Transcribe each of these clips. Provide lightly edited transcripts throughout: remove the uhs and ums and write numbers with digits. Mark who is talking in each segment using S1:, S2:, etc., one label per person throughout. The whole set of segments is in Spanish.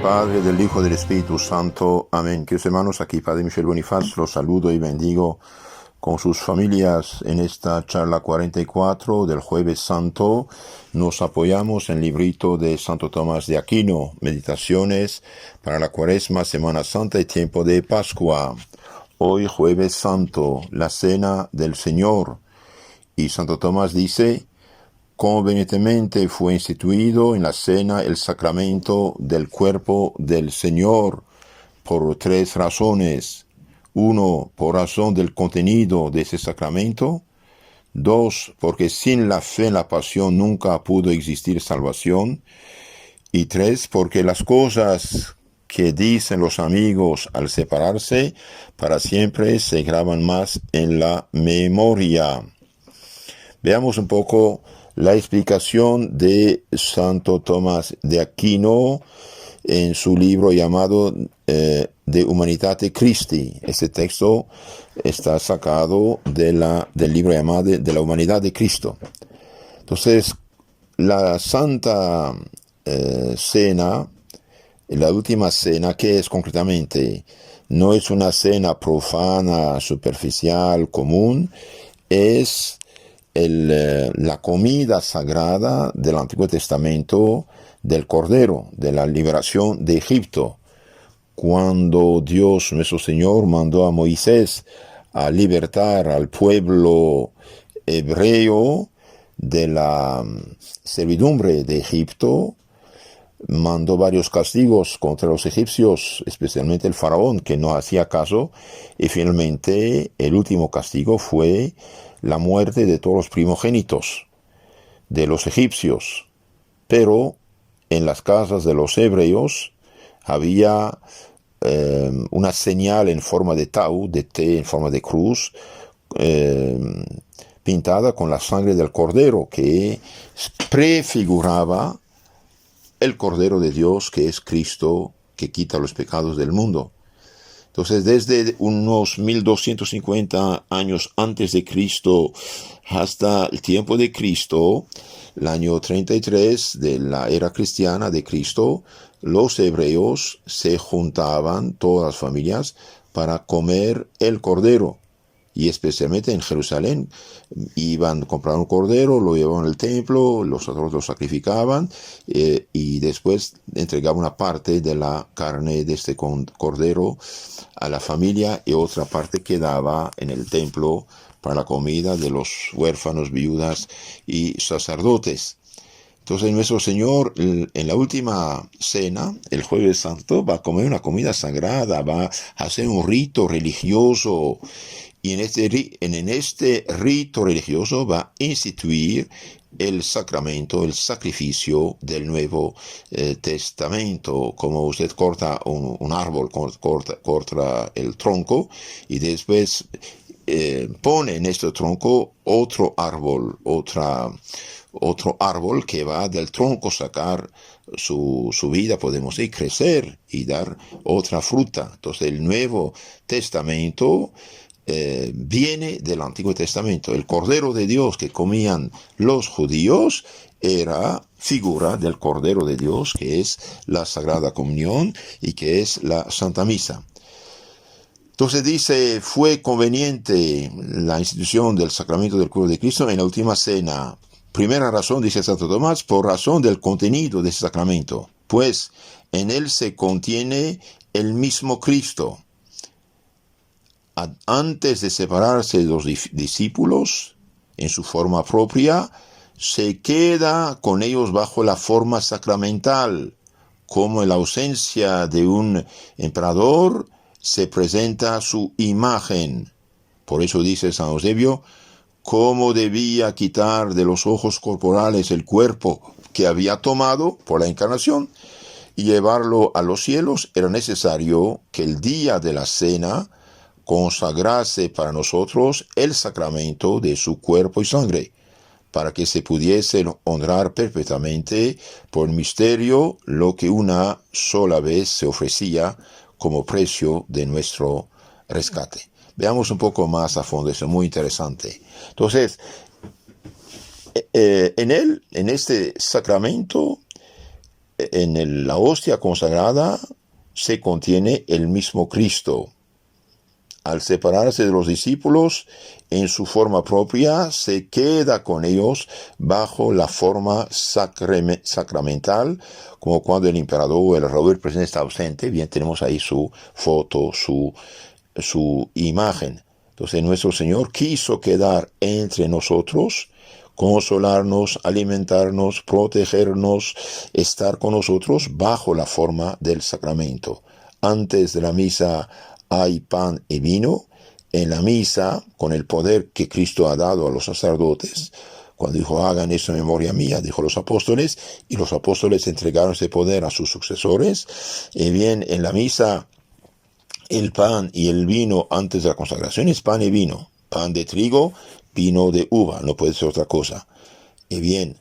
S1: Padre, del Hijo, del Espíritu Santo. Amén. Queridos hermanos, aquí Padre Michel Bonifaz, los saludo y bendigo con sus familias en esta charla 44 del Jueves Santo. Nos apoyamos en el librito de Santo Tomás de Aquino, Meditaciones para la Cuaresma, Semana Santa y tiempo de Pascua. Hoy Jueves Santo, la Cena del Señor. Y Santo Tomás dice: convenientemente fue instituido en la cena el sacramento del cuerpo del Señor por tres razones. Uno, por razón del contenido de ese sacramento. Dos, porque sin la fe en la pasión nunca pudo existir salvación. Y tres, porque las cosas que dicen los amigos al separarse para siempre se graban más en la memoria. Veamos un poco la explicación de Santo Tomás de Aquino en su libro llamado De Humanitate Christi. Este texto está sacado del libro llamado De la Humanidad de Cristo. Entonces, la Santa Cena, la última cena, ¿qué es concretamente? No es una cena profana, superficial, común, es la comida sagrada del Antiguo Testamento del Cordero, de la liberación de Egipto, cuando Dios nuestro Señor mandó a Moisés a libertar al pueblo hebreo de la servidumbre de Egipto. Mandó varios castigos contra los egipcios, especialmente el faraón, que no hacía caso, y finalmente el último castigo fue la muerte de todos los primogénitos de los egipcios. Pero en las casas de los hebreos había una señal en forma de tau, de T, en forma de cruz, pintada con la sangre del cordero, que prefiguraba el Cordero de Dios, que es Cristo, que quita los pecados del mundo. Entonces, desde unos 1250 años antes de Cristo hasta el tiempo de Cristo, el año 33 de la era cristiana de Cristo, los hebreos se juntaban, todas las familias, para comer el cordero. Y especialmente en Jerusalén, iban a comprar un cordero, lo llevaban al templo, los sacerdotes lo sacrificaban y después entregaban una parte de la carne de este cordero a la familia y otra parte quedaba en el templo para la comida de los huérfanos, viudas y sacerdotes. Entonces nuestro Señor en la última cena, el Jueves Santo, va a comer una comida sagrada, va a hacer un rito religioso. Y en este rito religioso va a instituir el sacramento, el sacrificio del Nuevo Testamento. Como usted corta un árbol, corta el tronco y después pone en este tronco otro árbol que va del tronco sacar su vida, podemos decir, crecer y dar otra fruta. Entonces el Nuevo Testamento viene del Antiguo Testamento. El Cordero de Dios que comían los judíos era figura del Cordero de Dios, que es la Sagrada Comunión y que es la Santa Misa. Entonces dice, fue conveniente la institución del sacramento del cuerpo de Cristo en la última cena. Primera razón, dice Santo Tomás, por razón del contenido de ese sacramento, pues en él se contiene el mismo Cristo. Antes de separarse de los discípulos en su forma propia, se queda con ellos bajo la forma sacramental, como en la ausencia de un emperador se presenta su imagen. Por eso dice San Eusebio, cómo debía quitar de los ojos corporales el cuerpo que había tomado por la encarnación y llevarlo a los cielos, era necesario que el día de la cena consagrase para nosotros el sacramento de su cuerpo y sangre, para que se pudiese honrar perpetuamente por misterio lo que una sola vez se ofrecía como precio de nuestro rescate. Veamos un poco más a fondo, eso es muy interesante. Entonces, en este sacramento, la hostia consagrada se contiene el mismo Cristo. Al separarse de los discípulos en su forma propia, se queda con ellos bajo la forma sacramental, como cuando el emperador o el rey del presidente está ausente. Bien, tenemos ahí su foto, su imagen. Entonces nuestro Señor quiso quedar entre nosotros, consolarnos, alimentarnos, protegernos, estar con nosotros bajo la forma del sacramento. Antes de la misa hay pan y vino. En la misa, con el poder que Cristo ha dado a los sacerdotes, cuando dijo, hagan eso en memoria mía, dijo los apóstoles, y los apóstoles entregaron ese poder a sus sucesores. Y bien, en la misa, el pan y el vino antes de la consagración es pan y vino. Pan de trigo, vino de uva, no puede ser otra cosa. Y bien,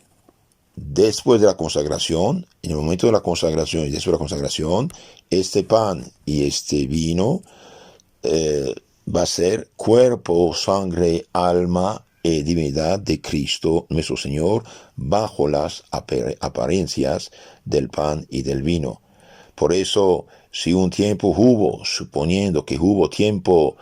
S1: después de la consagración, en el momento de la consagración y después de la consagración, este pan y este vino va a ser cuerpo, sangre, alma y divinidad de Cristo nuestro Señor bajo las apariencias del pan y del vino. Por eso, si un tiempo hubo, suponiendo que hubo tiempo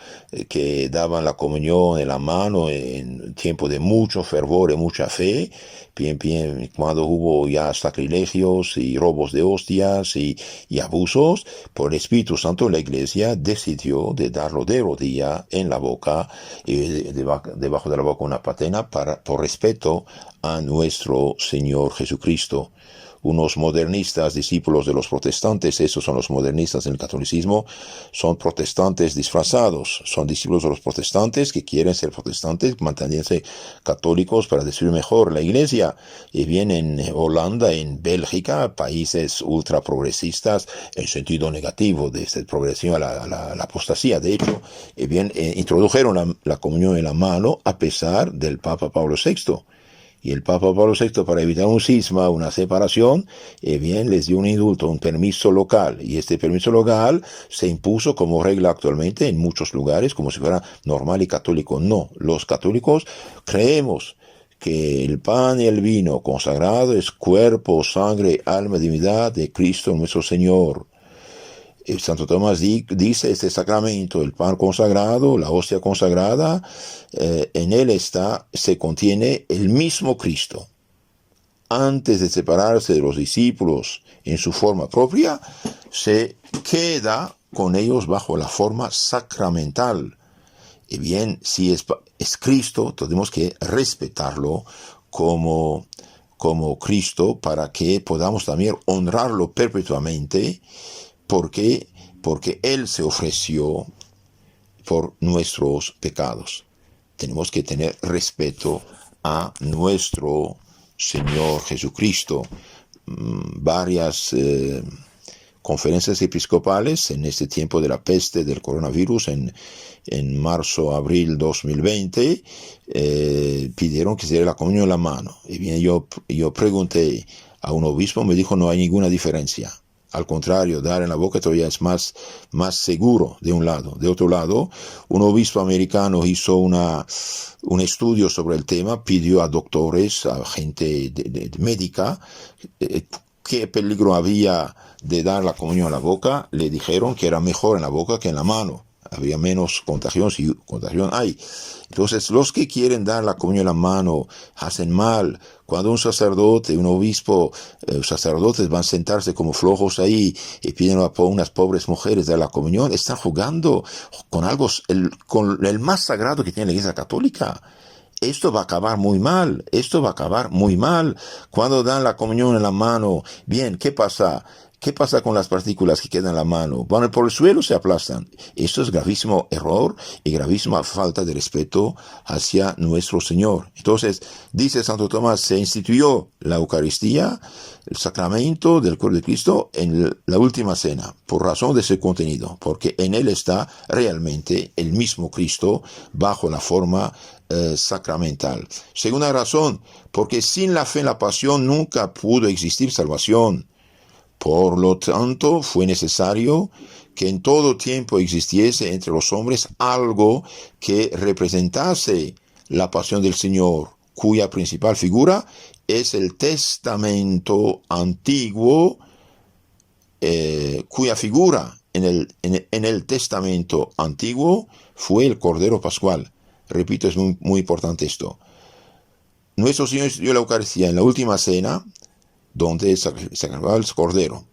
S1: que daban la comunión en la mano, en tiempo de mucho fervor y mucha fe, bien, cuando hubo ya sacrilegios y robos de hostias y abusos, por el Espíritu Santo la Iglesia decidió de darlo de rodilla en la boca, debajo de la boca una patena, por respeto a nuestro Señor Jesucristo. Unos modernistas, discípulos de los protestantes, esos son los modernistas en el catolicismo, son protestantes disfrazados, son discípulos de los protestantes que quieren ser protestantes, manteniéndose católicos para destruir mejor la iglesia. Y bien, en Holanda, en Bélgica, países ultra progresistas, en sentido negativo de esta progresión a la apostasía. De hecho, bien, introdujeron la comunión en la mano a pesar del Papa Pablo VI. Y el Papa Pablo VI, para evitar un cisma, una separación, bien, les dio un indulto, un permiso local. Y este permiso local se impuso como regla actualmente en muchos lugares, como si fuera normal y católico. No, los católicos creemos que el pan y el vino consagrado es cuerpo, sangre, alma, divinidad de Cristo nuestro Señor. Santo Tomás dice, este sacramento, el pan consagrado, la hostia consagrada, en él se contiene el mismo Cristo. Antes de separarse de los discípulos en su forma propia, se queda con ellos bajo la forma sacramental. Y bien, si es Cristo, tenemos que respetarlo como Cristo para que podamos también honrarlo perpetuamente. Porque Él se ofreció por nuestros pecados. Tenemos que tener respeto a nuestro Señor Jesucristo. Varias conferencias episcopales en este tiempo de la peste del coronavirus, en marzo-abril 2020, pidieron que se diera la comunión en la mano. Y bien, yo pregunté a un obispo, me dijo no hay ninguna diferencia. Al contrario, dar en la boca todavía es más seguro de un lado. De otro lado, un obispo americano hizo un estudio sobre el tema, pidió a doctores, a gente médica, qué peligro había de dar la comunión en la boca. Le dijeron que era mejor en la boca que en la mano. Había menos contagión, si contagión hay. Entonces, los que quieren dar la comunión en la mano hacen mal. Cuando un sacerdote, un obispo, sacerdotes van a sentarse como flojos ahí y piden a unas pobres mujeres dar la comunión, están jugando con algo, con el más sagrado que tiene la Iglesia Católica. Esto va a acabar muy mal, Cuando dan la comunión en la mano, bien, ¿qué pasa? ¿Qué pasa con las partículas que quedan en la mano? Van por el suelo, se aplastan. Esto es gravísimo error y gravísima falta de respeto hacia nuestro Señor. Entonces, dice Santo Tomás, se instituyó la Eucaristía, el sacramento del cuerpo de Cristo, en la última cena, por razón de ese contenido, porque en él está realmente el mismo Cristo bajo la forma sacramental. Segunda razón, porque sin la fe en la pasión nunca pudo existir salvación. Por lo tanto, fue necesario que en todo tiempo existiese entre los hombres algo que representase la pasión del Señor, cuya principal figura es el testamento antiguo cuya figura en el Testamento antiguo fue el Cordero Pascual. Repito, es muy, muy importante esto. Nuestro Señor instituyó la Eucaristía en la última cena, donde se sacrificaba el Cordero.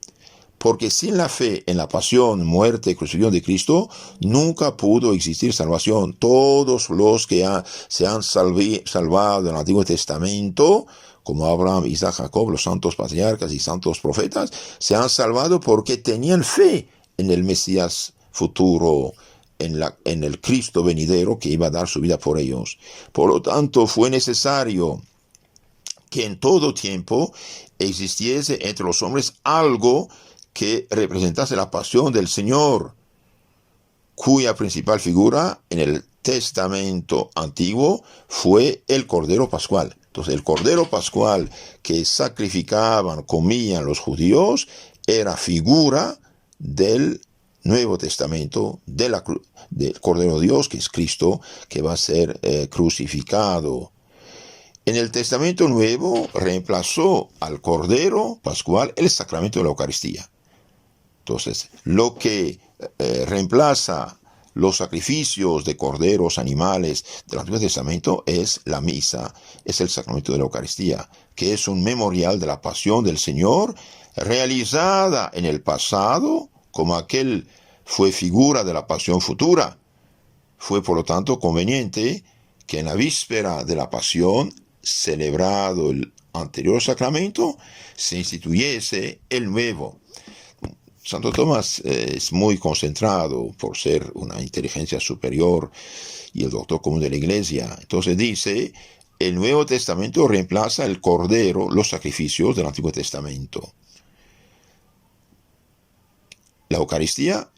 S1: Porque sin la fe en la pasión, muerte y crucifixión de Cristo, nunca pudo existir salvación. Todos los que se han salvado en el Antiguo Testamento, como Abraham, Isaac, Jacob, los santos patriarcas y santos profetas, se han salvado porque tenían fe en el Mesías futuro, en el Cristo venidero que iba a dar su vida por ellos. Por lo tanto, fue necesario que en todo tiempo existiese entre los hombres algo que representase la pasión del Señor, cuya principal figura en el Testamento antiguo fue el Cordero Pascual. Entonces, el Cordero Pascual que sacrificaban, comían los judíos, era figura del Nuevo Testamento, del Cordero de Dios, que es Cristo, que va a ser crucificado. En el Testamento Nuevo reemplazó al Cordero Pascual el sacramento de la Eucaristía. Entonces, lo que reemplaza los sacrificios de corderos, animales del Antiguo Testamento es la misa, es el sacramento de la Eucaristía, que es un memorial de la pasión del Señor, realizada en el pasado, como aquel fue figura de la pasión futura. Fue, por lo tanto, conveniente que en la víspera de la pasión, celebrado el anterior sacramento, se instituyese el nuevo. Santo Tomás es muy concentrado por ser una inteligencia superior y el doctor común de la Iglesia. Entonces dice, el Nuevo Testamento reemplaza el Cordero, los sacrificios del Antiguo Testamento. La Eucaristía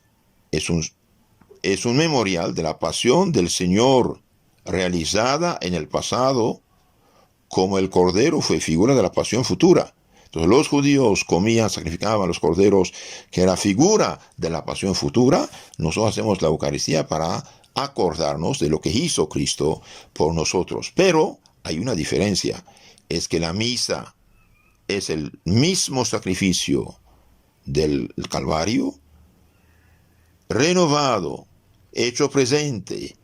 S1: es un memorial de la pasión del Señor realizada en el pasado, como el Cordero fue figura de la pasión futura. Entonces los judíos comían, sacrificaban los corderos, que era figura de la pasión futura. Nosotros hacemos la Eucaristía para acordarnos de lo que hizo Cristo por nosotros. Pero hay una diferencia, es que la misa es el mismo sacrificio del Calvario, renovado, hecho presente,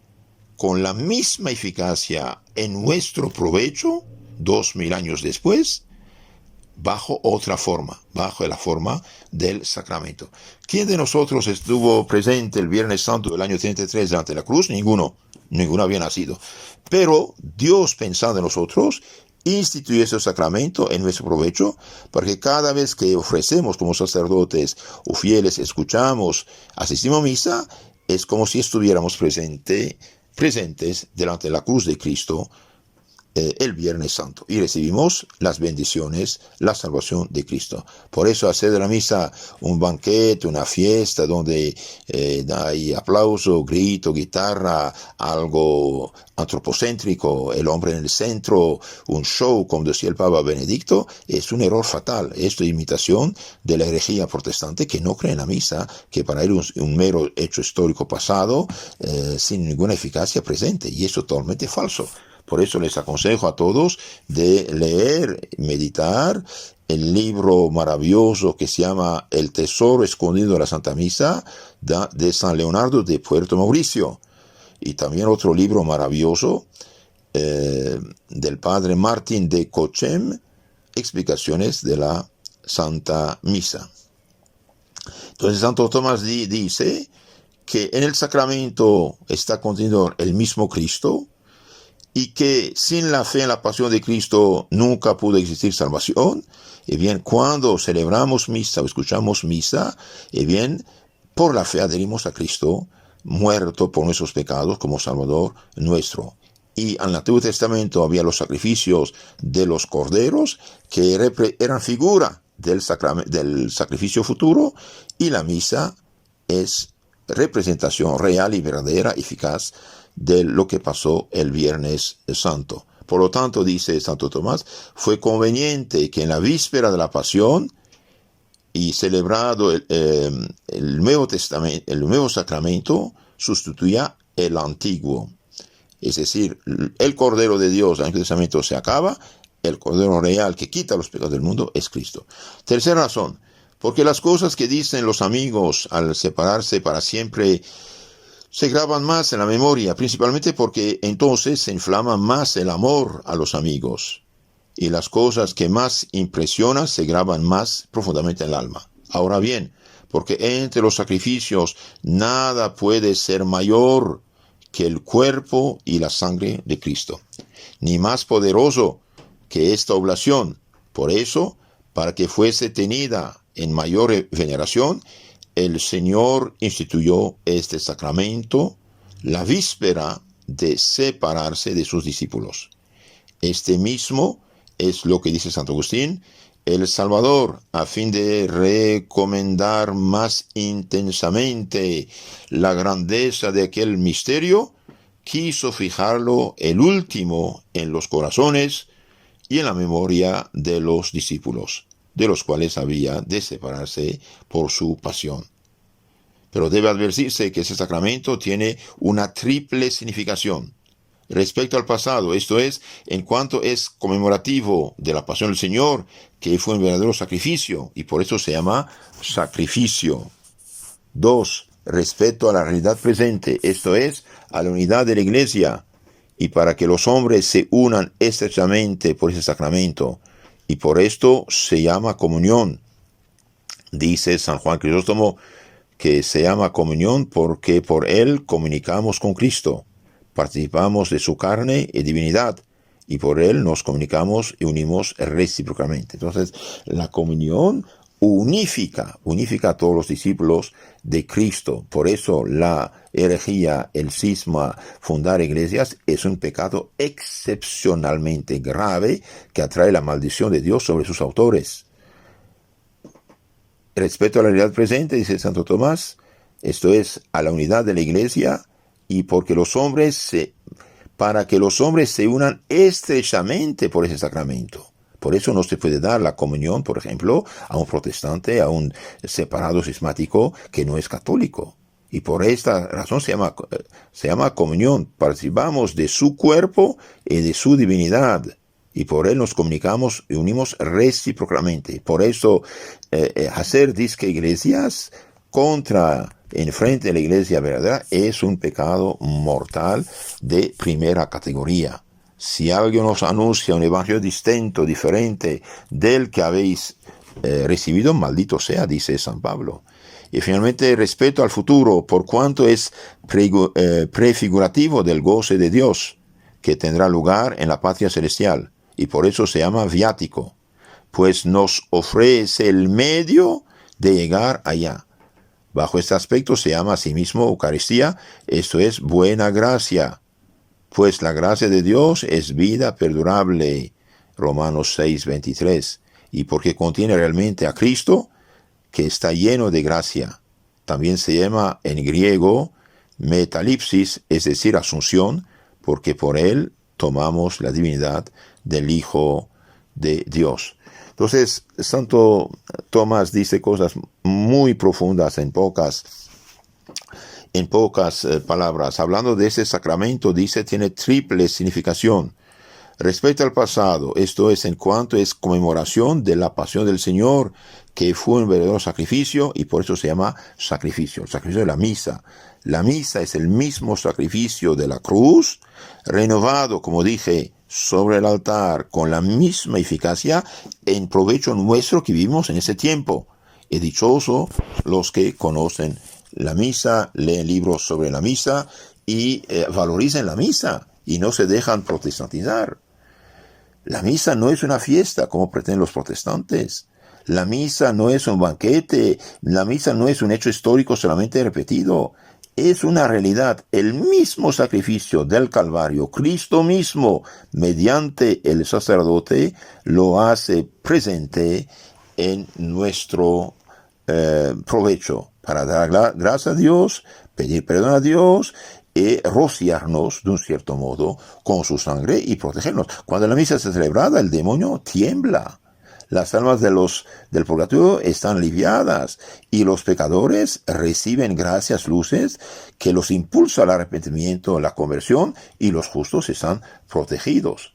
S1: con la misma eficacia en nuestro provecho, 2000 años después, bajo otra forma, bajo la forma del sacramento. ¿Quién de nosotros estuvo presente el Viernes Santo del año 33 delante de la cruz? Ninguno había nacido. Pero Dios, pensando en nosotros, instituyó ese sacramento en nuestro provecho, porque cada vez que ofrecemos como sacerdotes o fieles, escuchamos, asistimos a misa, es como si estuviéramos presentes delante de la cruz de Cristo, el Viernes Santo, y recibimos las bendiciones, la salvación de Cristo. Por eso hacer de la misa un banquete, una fiesta donde hay aplauso, grito, guitarra, algo antropocéntrico, el hombre en el centro, un show, como decía el Papa Benedicto, es un error fatal. Esto es imitación de la herejía protestante, que no cree en la misa, que para él es un mero hecho histórico pasado, sin ninguna eficacia presente, y eso es totalmente falso. Por eso les aconsejo a todos de leer, meditar el libro maravilloso que se llama El Tesoro Escondido de la Santa Misa de San Leonardo de Puerto Mauricio. Y también otro libro maravilloso del padre Martín de Cochem, Explicaciones de la Santa Misa. Entonces Santo Tomás dice que en el sacramento está contenido el mismo Cristo, y que sin la fe en la pasión de Cristo nunca pudo existir salvación. Y bien, cuando celebramos misa o escuchamos misa, y bien, por la fe adherimos a Cristo, muerto por nuestros pecados como Salvador nuestro. Y en el Antiguo Testamento había los sacrificios de los corderos, que eran figura del sacrificio futuro, y la misa es representación real y verdadera, eficaz, de lo que pasó el Viernes Santo. Por lo tanto, dice Santo Tomás, fue conveniente que en la víspera de la pasión y celebrado el Nuevo Testamento, el Nuevo Sacramento sustituya el antiguo. Es decir, el Cordero de Dios del Antiguo Testamento se acaba, el Cordero real que quita los pecados del mundo es Cristo. Tercera razón, Porque las cosas que dicen los amigos al separarse para siempre se graban más en la memoria, principalmente porque entonces se inflama más el amor a los amigos. Y las cosas que más impresionan se graban más profundamente en el alma. Ahora bien, porque entre los sacrificios nada puede ser mayor que el cuerpo y la sangre de Cristo, ni más poderoso que esta oblación. Por eso, para que fuese tenida en mayor veneración, el Señor instituyó este sacramento la víspera de separarse de sus discípulos. Este mismo es lo que dice Santo Agustín: el Salvador, a fin de recomendar más intensamente la grandeza de aquel misterio, quiso fijarlo el último en los corazones y en la memoria de los discípulos, de los cuales había de separarse por su pasión. Pero debe advertirse que ese sacramento tiene una triple significación. Respecto al pasado, esto es, en cuanto es conmemorativo de la pasión del Señor, que fue un verdadero sacrificio, y por eso se llama sacrificio. 2. Respecto a la realidad presente, esto es, a la unidad de la Iglesia, y para que los hombres se unan estrechamente por ese sacramento, y por esto se llama comunión. Dice San Juan Crisóstomo que se llama comunión porque por él comunicamos con Cristo, participamos de su carne y divinidad, y por él nos comunicamos y unimos recíprocamente. Entonces, la comunión unifica a todos los discípulos de Cristo. Por eso la herejía, el cisma, fundar iglesias, es un pecado excepcionalmente grave que atrae la maldición de Dios sobre sus autores. Respecto a la realidad presente, dice Santo Tomás, esto es, a la unidad de la iglesia, y porque para que los hombres se unan estrechamente por ese sacramento. Por eso no se puede dar la comunión, por ejemplo, a un protestante, a un separado cismático que no es católico. Y por esta razón se llama comunión. Participamos de su cuerpo y de su divinidad, y por él nos comunicamos y unimos recíprocamente. Por eso hacer disque iglesias en frente de la iglesia verdadera es un pecado mortal de primera categoría. Si alguien os anuncia un evangelio distinto, diferente del que habéis recibido, maldito sea, dice San Pablo. Y finalmente, respecto al futuro, por cuanto es prefigurativo del goce de Dios, que tendrá lugar en la patria celestial, y por eso se llama viático, pues nos ofrece el medio de llegar allá. Bajo este aspecto se llama a sí mismo Eucaristía, esto es buena gracia, pues la gracia de Dios es vida perdurable, Romanos 6:23, y porque contiene realmente a Cristo, que está lleno de gracia. También se llama en griego metalipsis, es decir, asunción, porque por él tomamos la divinidad del Hijo de Dios. Entonces, Santo Tomás dice cosas muy profundas en pocas palabras. Hablando de ese sacramento, dice, tiene triple significación. Respecto al pasado, esto es en cuanto es conmemoración de la pasión del Señor, que fue un verdadero sacrificio, y por eso se llama sacrificio, el sacrificio de la misa. La misa es el mismo sacrificio de la cruz, renovado, como dije, sobre el altar, con la misma eficacia, en provecho nuestro que vivimos en ese tiempo. Y dichoso los que conocen la misa, leen libros sobre la misa y valorizan la misa y no se dejan protestantizar. La misa no es una fiesta como pretenden los protestantes. La misa no es un banquete. La misa no es un hecho histórico solamente repetido. Es una realidad. El mismo sacrificio del Calvario, Cristo mismo, mediante el sacerdote, lo hace presente en nuestro provecho, para dar gracias a Dios, pedir perdón a Dios y rociarnos, de un cierto modo, con su sangre y protegernos. Cuando la misa está celebrada, el demonio tiembla. Las almas del purgatorio están aliviadas y los pecadores reciben gracias, luces, que los impulsa al arrepentimiento, a la conversión, y los justos están protegidos.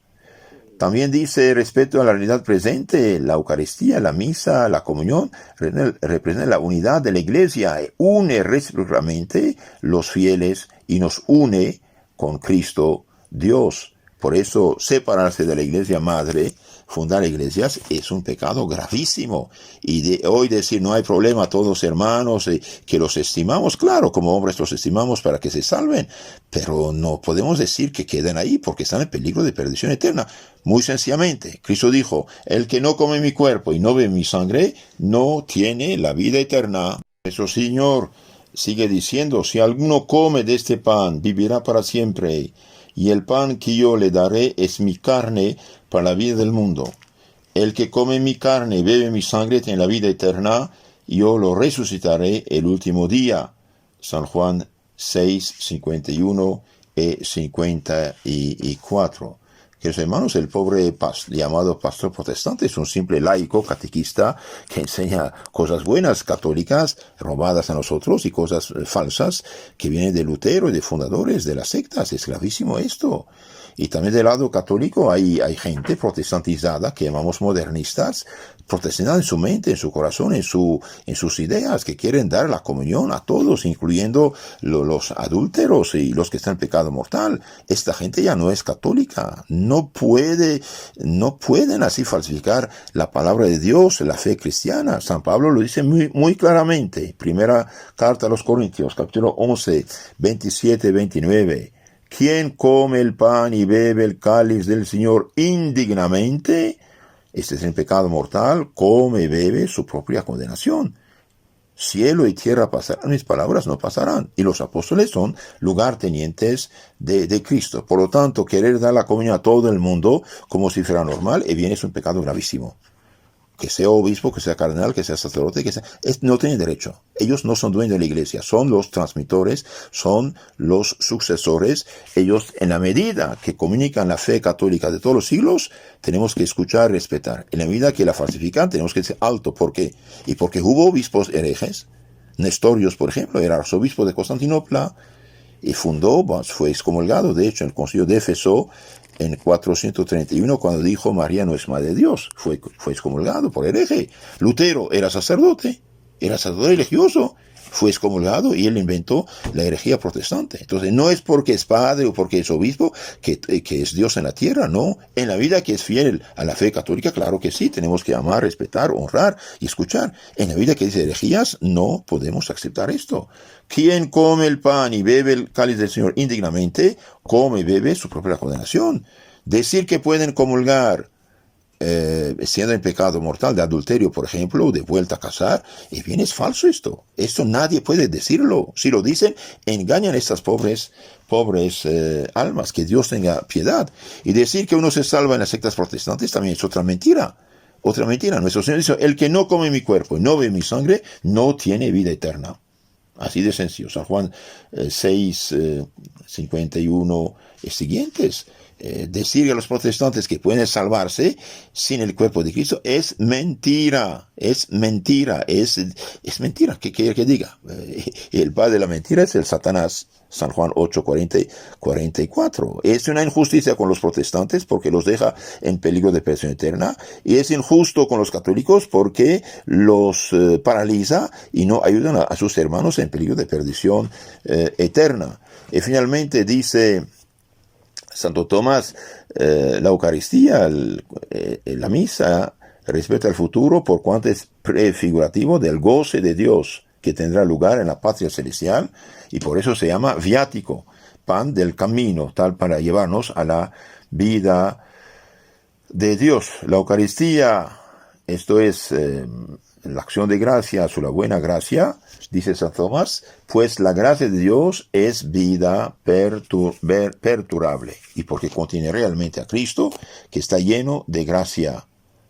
S1: También dice respecto a la realidad presente, la Eucaristía, la misa, la comunión, representa la unidad de la Iglesia, une recíprocamente los fieles y nos une con Cristo Dios. Por eso separarse de la Iglesia Madre, fundar iglesias, es un pecado gravísimo. Y hoy decir no hay problema, todos hermanos, que los estimamos, claro, como hombres los estimamos para que se salven, pero no podemos decir que queden ahí porque están en peligro de perdición eterna. Muy sencillamente, Cristo dijo, el que no come mi cuerpo y no bebe mi sangre, no tiene la vida eterna. Eso, Señor, sigue diciendo, si alguno come de este pan, vivirá para siempre. Y el pan que yo le daré es mi carne para la vida del mundo. El que come mi carne y bebe mi sangre tiene la vida eterna, y yo lo resucitaré el último día. San Juan 6, 51 y 54. Queridos hermanos, el pobre llamado pastor protestante es un simple laico catequista que enseña cosas buenas católicas robadas a nosotros y cosas falsas que vienen de Lutero y de fundadores de las sectas. Es gravísimo esto. Y también del lado católico hay gente protestantizada que llamamos modernistas, protestantizada en su mente, en su corazón, en sus ideas, que quieren dar la comunión a todos, incluyendo los adúlteros y los que están en pecado mortal. Esta gente ya no es católica. No pueden así falsificar la palabra de Dios, la fe cristiana. San Pablo lo dice muy, muy claramente. Primera carta a los Corintios, capítulo 11, 27, 29. Quien come el pan y bebe el cáliz del Señor indignamente, este es el pecado mortal, come y bebe su propia condenación. Cielo y tierra pasarán, mis palabras no pasarán. Y los apóstoles son lugartenientes de Cristo. Por lo tanto, querer dar la comunión a todo el mundo como si fuera normal, bien es un pecado gravísimo. Que sea obispo, que sea cardenal, que sea sacerdote, no tienen derecho. Ellos no son dueños de la iglesia, son los transmitores, son los sucesores. Ellos, en la medida que comunican la fe católica de todos los siglos, tenemos que escuchar y respetar. En la medida que la falsifican, tenemos que decir alto. ¿Por qué? Y porque hubo obispos herejes. Nestorios, por ejemplo, era arzobispo de Constantinopla y fue excomulgado. De hecho, en el concilio de Éfeso, en 431, cuando dijo María no es madre de Dios, fue excomulgado por hereje. Lutero era sacerdote religioso, fue excomulgado y él inventó la herejía protestante. Entonces no es porque es padre o porque es obispo que es Dios en la tierra, no. En la vida que es fiel a la fe católica, claro que sí, tenemos que amar, respetar, honrar y escuchar. En la vida que dice herejías, no podemos aceptar esto. Quien come el pan y bebe el cáliz del Señor indignamente, come y bebe su propia condenación. Decir que pueden comulgar siendo en pecado mortal de adulterio, por ejemplo, o de vuelta a casar, y bien es falso esto. Esto nadie puede decirlo. Si lo dicen, engañan a estas pobres almas. Que Dios tenga piedad. Y decir que uno se salva en las sectas protestantes también es otra mentira. Otra mentira. Nuestro Señor dice, el que no come mi cuerpo y no bebe mi sangre, no tiene vida eterna. Así de sencillo. San Juan 6, 51 y siguientes. Decir a los protestantes que pueden salvarse sin el cuerpo de Cristo es mentira, es mentira. ¿Qué quiere que diga? El padre de la mentira es el Satanás. San Juan 8, 40, 44. Es una injusticia con los protestantes porque los deja en peligro de perdición eterna, y es injusto con los católicos porque los paraliza y no ayudan a sus hermanos en peligro de perdición eterna. Y finalmente dice Santo Tomás, la Eucaristía, la misa, respeta el futuro por cuanto es prefigurativo del goce de Dios que tendrá lugar en la patria celestial, y por eso se llama viático, pan del camino, tal para llevarnos a la vida de Dios. La Eucaristía, esto es la acción de gracias o la buena gracia, dice San Tomás, pues la gracia de Dios es vida perturbable, y porque contiene realmente a Cristo, que está lleno de gracia.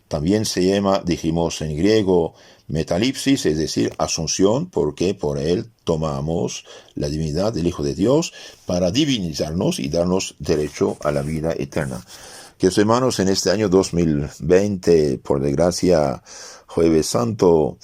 S1: También se llama, dijimos en griego, metalipsis, es decir, asunción, porque por él tomamos la divinidad del Hijo de Dios para divinizarnos y darnos derecho a la vida eterna. Queridos hermanos, en este año 2020, por desgracia, Jueves Santo,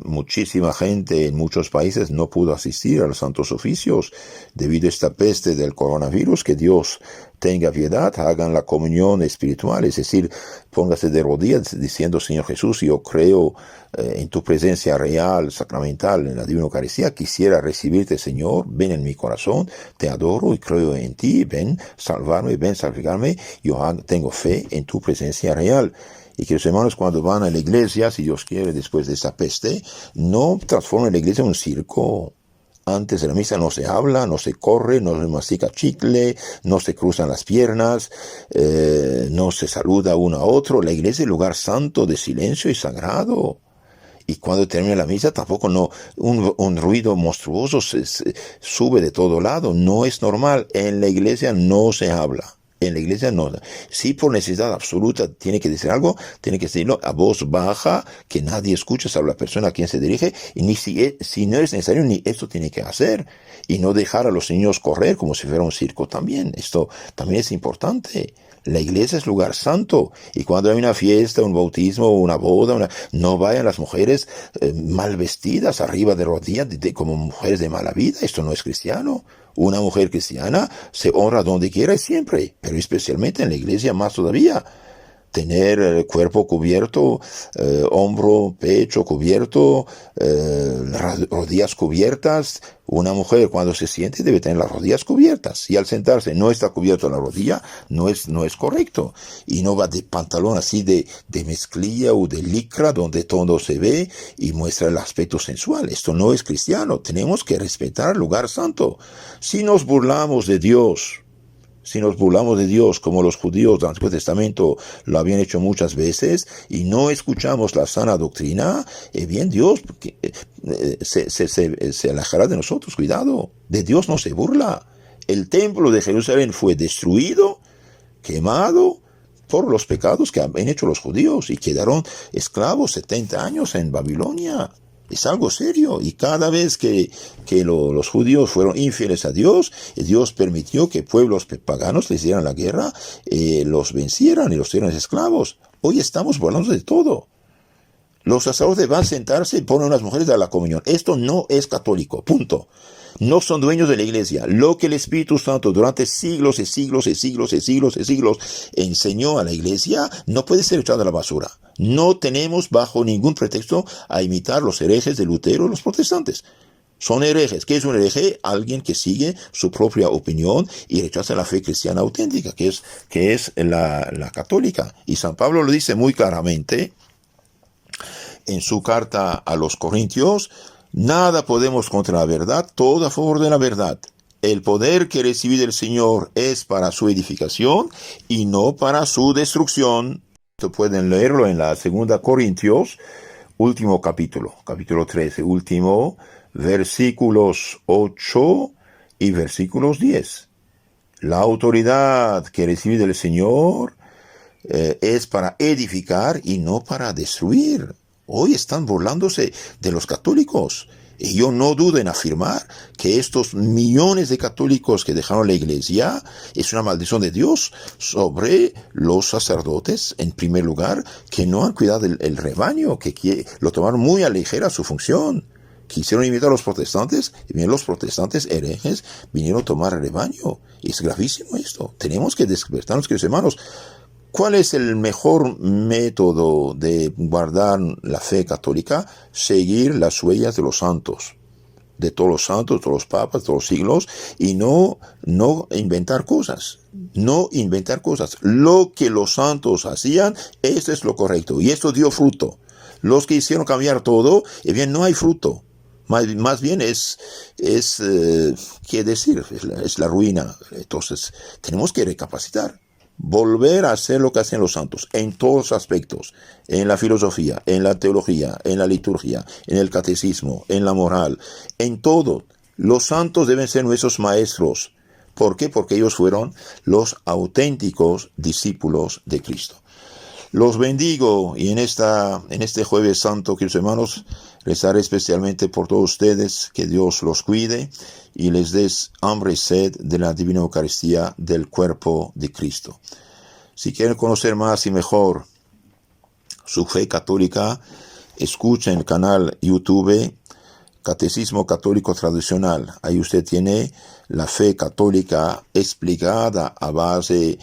S1: muchísima gente en muchos países no pudo asistir a los santos oficios debido a esta peste del coronavirus. Que Dios tenga piedad, hagan la comunión espiritual, es decir, póngase de rodillas diciendo: Señor Jesús, yo creo en tu presencia real, sacramental, en la Divina Eucaristía, quisiera recibirte, Señor, ven en mi corazón, te adoro y creo en ti, ven salvarme, ven salvarme, yo tengo fe en tu presencia real. Y que los hermanos, cuando van a la iglesia, si Dios quiere, después de esta peste, no transformen la iglesia en un circo. Antes de la misa no se habla, no se corre, no se mastica chicle, no se cruzan las piernas, no se saluda uno a otro. La iglesia es el lugar santo de silencio y sagrado. Y cuando termina la misa, tampoco un ruido monstruoso se sube de todo lado. No es normal. En la iglesia no se habla. En la iglesia no. Si por necesidad absoluta tiene que decir algo, tiene que decirlo a voz baja, que nadie escuche a la persona a quien se dirige, y ni si no es necesario, ni esto tiene que hacer. Y no dejar a los niños correr como si fuera un circo también. Esto también es importante. La iglesia es lugar santo, y cuando hay una fiesta, un bautismo, una boda, no vayan las mujeres mal vestidas, arriba de rodillas, como mujeres de mala vida. Esto no es cristiano. Una mujer cristiana se honra donde quiera y siempre, pero especialmente en la iglesia más todavía. Tener el cuerpo cubierto, hombro, pecho cubierto, rodillas cubiertas. Una mujer cuando se siente debe tener las rodillas cubiertas. Si al sentarse no está cubierto la rodilla, no es correcto. Y no va de pantalón así de mezclilla o de licra donde todo se ve y muestra el aspecto sensual. Esto no es cristiano. Tenemos que respetar el lugar santo. Si nos burlamos de Dios, como los judíos del Antiguo Testamento lo habían hecho muchas veces, y no escuchamos la sana doctrina, bien, Dios se alejará de nosotros. Cuidado, de Dios no se burla. El templo de Jerusalén fue destruido, quemado, por los pecados que habían hecho los judíos, y quedaron esclavos 70 años en Babilonia. Es algo serio, y cada vez que los judíos fueron infieles a Dios, Dios permitió que pueblos paganos les dieran la guerra, los vencieran y los hicieran esclavos. Hoy estamos hablando de todo. Los sacerdotes van a sentarse y ponen a las mujeres a la comunión. Esto no es católico, punto. No son dueños de la iglesia. Lo que el Espíritu Santo durante siglos y siglos y siglos y siglos y siglos enseñó a la iglesia no puede ser echado a la basura. No tenemos bajo ningún pretexto a imitar los herejes de Lutero y los protestantes. Son herejes. ¿Qué es un hereje? Alguien que sigue su propia opinión y rechaza la fe cristiana auténtica, que es la católica. Y San Pablo lo dice muy claramente en su carta a los Corintios: nada podemos contra la verdad, todo a favor de la verdad. El poder que recibí del Señor es para su edificación y no para su destrucción. Esto pueden leerlo en la 2 Corintios, último capítulo 13, último, versículos 8 y versículos 10. La autoridad que recibí del Señor es para edificar y no para destruir. Hoy están burlándose de los católicos. Y yo no dudo en afirmar que estos millones de católicos que dejaron la iglesia es una maldición de Dios sobre los sacerdotes, en primer lugar, que no han cuidado el rebaño, que lo tomaron muy a ligera su función. Quisieron imitar a los protestantes, y bien los protestantes herejes vinieron a tomar el rebaño. Y es gravísimo esto. Tenemos que despertarnos, queridos hermanos. ¿Cuál es el mejor método de guardar la fe católica? Seguir las huellas de los santos, de todos los santos, de todos los papas, de todos los siglos, y no inventar cosas. No inventar cosas. Lo que los santos hacían, eso es lo correcto, y esto dio fruto. Los que hicieron cambiar todo, bien, no hay fruto. Más bien ¿qué decir? Es la ruina. Entonces, tenemos que recapacitar. Volver a hacer lo que hacen los santos, en todos los aspectos, en la filosofía, en la teología, en la liturgia, en el catecismo, en la moral, en todo. Los santos deben ser nuestros maestros. ¿Por qué? Porque ellos fueron los auténticos discípulos de Cristo. Los bendigo, y en este Jueves Santo, queridos hermanos, rezaré especialmente por todos ustedes, que Dios los cuide y les des hambre y sed de la Divina Eucaristía del cuerpo de Cristo. Si quieren conocer más y mejor su fe católica, escuchen el canal YouTube Catecismo Católico Tradicional. Ahí usted tiene la fe católica explicada a base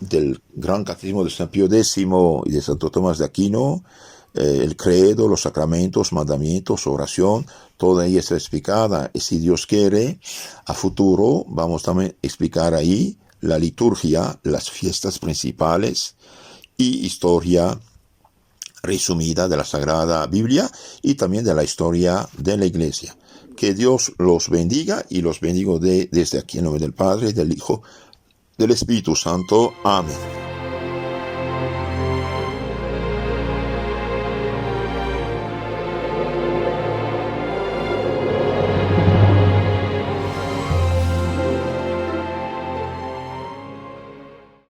S1: del Gran Catecismo de San Pío X y de Santo Tomás de Aquino, el credo, los sacramentos, mandamientos, oración, toda ella está explicada. Y si Dios quiere, a futuro vamos también a explicar ahí la liturgia, las fiestas principales y historia resumida de la Sagrada Biblia y también de la historia de la Iglesia. Que Dios los bendiga y los bendigo desde aquí en nombre del Padre, del Hijo, del Espíritu Santo. Amén.